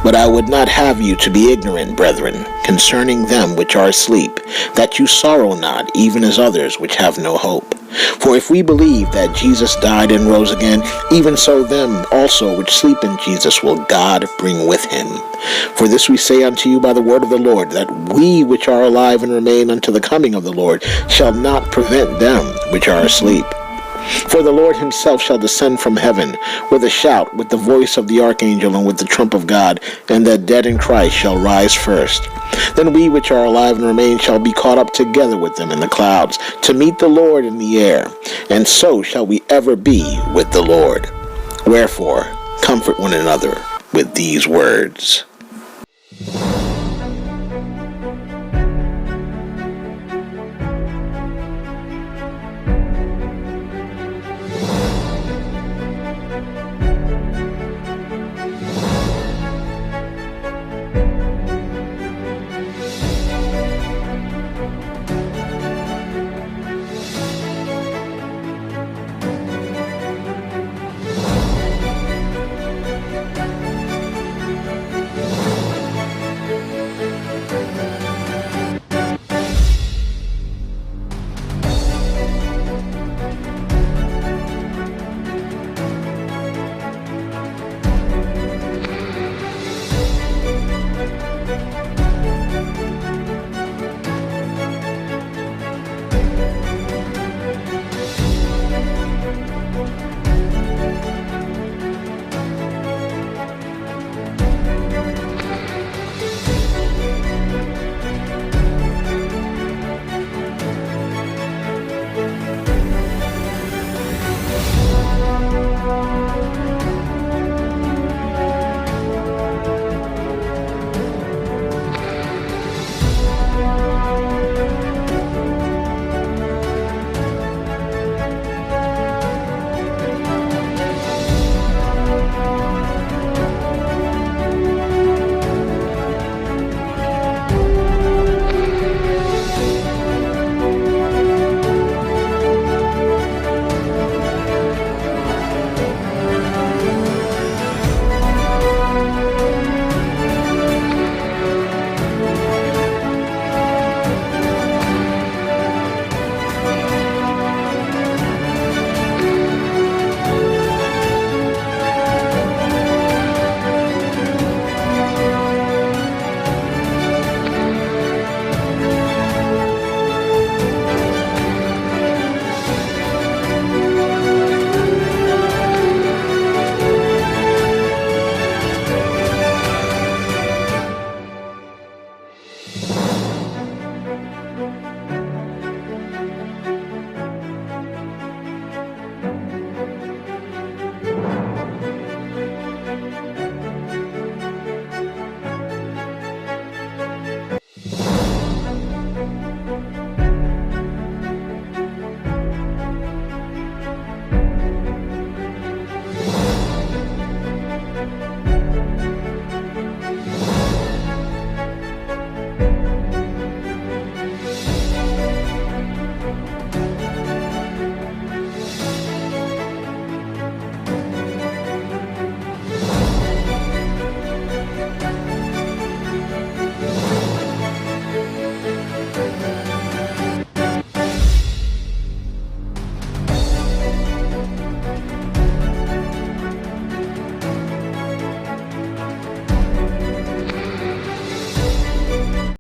But I would not have you to be ignorant, brethren, concerning them which are asleep, that you sorrow not, even as others which have no hope. For if we believe that Jesus died and rose again, even so them also which sleep in Jesus will God bring with him. For this we say unto you by the word of the Lord, that we which are alive and remain unto the coming of the Lord shall not prevent them which are asleep. For the Lord himself shall descend from heaven with a shout, with the voice of the archangel, and with the trump of God, and the dead in Christ shall rise first. Then we which are alive and remain shall be caught up together with them in the clouds, to meet the Lord in the air, and so shall we ever be with the Lord. Wherefore, comfort one another with these words.